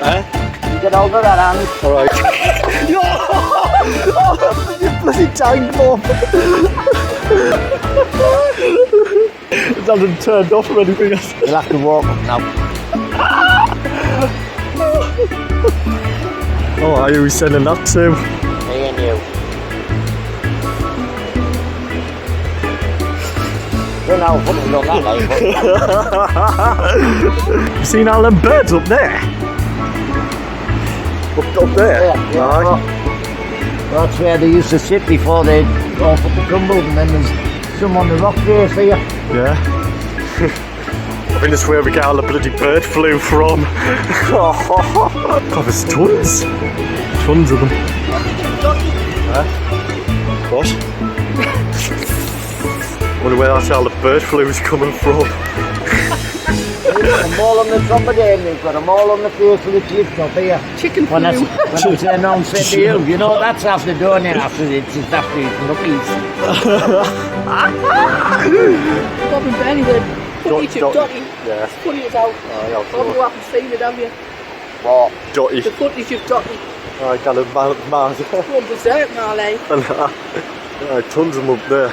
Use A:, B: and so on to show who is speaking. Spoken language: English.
A: Eh?
B: You get over that hand.
A: Alright. Oh, you bloody tank bomb. It hasn't turned off or anything.
B: You'll have to walk up now.
A: Oh, are you sending that to?
B: Me and you. Don't know what we've done that like.
A: You seen all them birds up there? Up there?
B: Yeah.
A: Aye.
B: That's where they used to sit before they all put the crumbled, and then there's some on the rock face here.
A: Yeah. I think that's where we get all the bloody bird flu from. God, there's tons. Tons of them. What? Wonder where that's all the bird flu is coming from.
B: I'm all on the top of them, they've got them all on the face of the cliff top here.
C: Chicken
B: When
C: flu.
B: I turn around and say to you know what that's after doing it after it's just after eating cookies.
C: Bob and Benny did. Funny chip Dotty.
A: Yeah.
C: Funny as out. Bob, you haven't seen it, have you?
B: What?
A: Dotty.
C: The funny chip Dotty.
A: I got a mad.
C: 1%, Marley.
A: Tons of them up there.